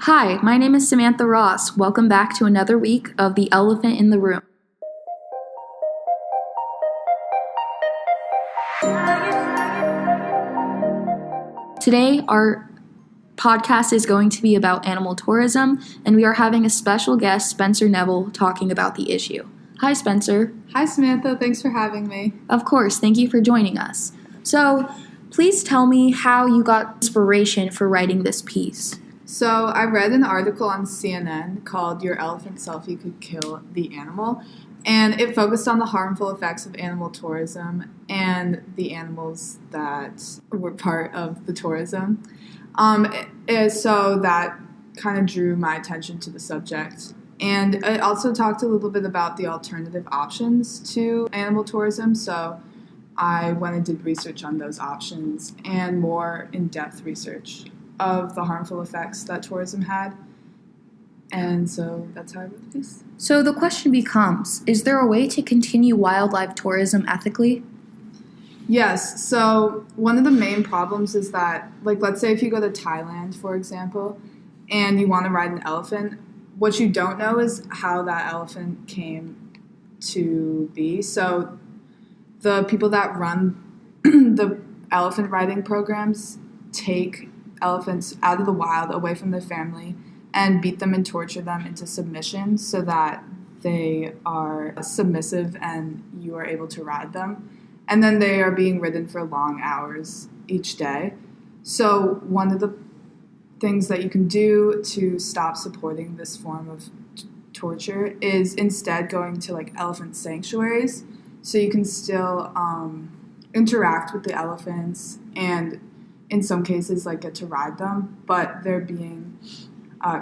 Hi, my name is Samantha Ross. Welcome back to another week of The Elephant in the Room. Today, our podcast is going to be about animal tourism, and we are having a special guest, Spencer Neville, talking about the issue. Hi, Spencer. Hi, Samantha. Thanks for having me. Of course. Thank you for joining us. So, please tell me how you got inspiration for writing this piece. So, I read an article on CNN called Your Elephant Selfie Could Kill the Animal, and it focused on the harmful effects of animal tourism and the animals that were part of the tourism. So that kind of drew my attention to the subject. And it also talked a little bit about the alternative options to animal tourism, so I went and did research on those options and more in-depth research of the harmful effects that tourism had. And so that's how I wrote the piece. So the question becomes, is there a way to continue wildlife tourism ethically? Yes. So one of the main problems is that, let's say if you go to Thailand, for example, and you want to ride an elephant, what you don't know is how that elephant came to be. So the people that run the elephant riding programs take elephants out of the wild, away from their family, and beat them and torture them into submission so that they are submissive and you are able to ride them. And then they are being ridden for long hours each day. So one of the things that you can do to stop supporting this form of torture is instead going to elephant sanctuaries, so you can still interact with the elephants and in some cases get to ride them, but they're being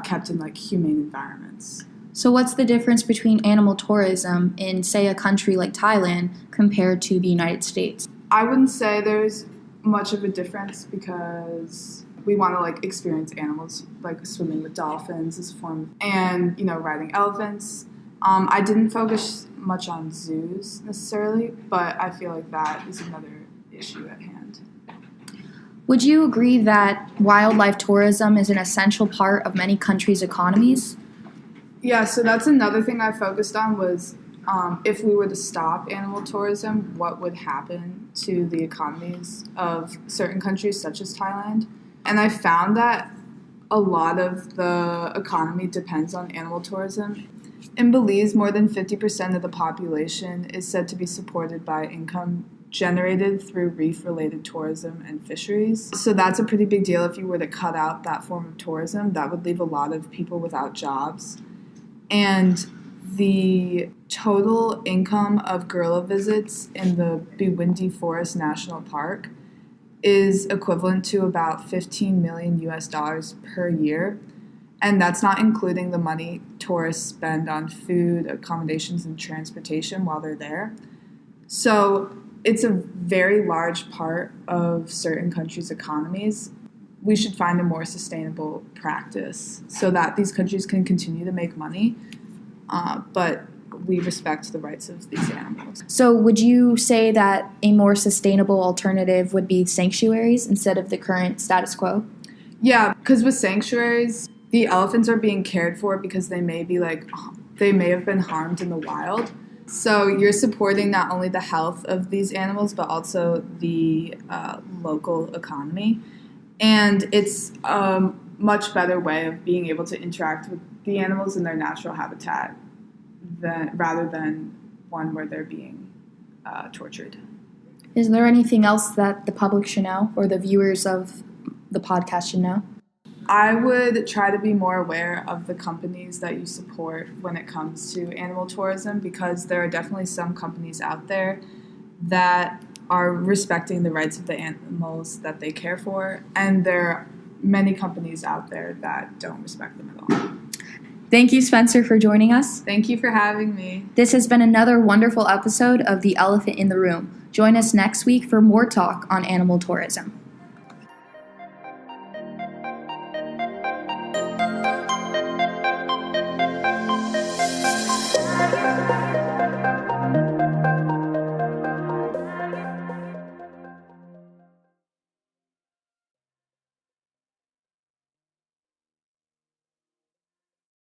kept in humane environments. So what's the difference between animal tourism in, say, a country like Thailand compared to the United States? I wouldn't say there's much of a difference because we want to experience animals, like swimming with dolphins as a form, and riding elephants. I didn't focus much on zoos necessarily, but I feel like that is another issue at hand. Would you agree that wildlife tourism is an essential part of many countries' economies? Yeah, so that's another thing I focused on was if we were to stop animal tourism, what would happen to the economies of certain countries such as Thailand? And I found that a lot of the economy depends on animal tourism. In Belize, more than 50% of the population is said to be supported by income generated through reef-related tourism and fisheries. So that's a pretty big deal. If you were to cut out that form of tourism, that would leave a lot of people without jobs. And the total income of gorilla visits in the Bwindi Forest National Park is equivalent to about $15 million per year. And that's not including the money tourists spend on food, accommodations, and transportation while they're there. So it's a very large part of certain countries' economies. We should find a more sustainable practice so that these countries can continue to make money, but we respect the rights of these animals. So would you say that a more sustainable alternative would be sanctuaries instead of the current status quo? Yeah, because with sanctuaries, the elephants are being cared for because they may have been harmed in the wild. So you're supporting not only the health of these animals, but also the local economy. And it's a much better way of being able to interact with the animals in their natural habitat rather than one where they're being tortured. Is there anything else that the public should know or the viewers of the podcast should know? I would try to be more aware of the companies that you support when it comes to animal tourism, because there are definitely some companies out there that are respecting the rights of the animals that they care for, and there are many companies out there that don't respect them at all. Thank you, Spencer, for joining us. Thank you for having me. This has been another wonderful episode of The Elephant in the Room. Join us next week for more talk on animal tourism.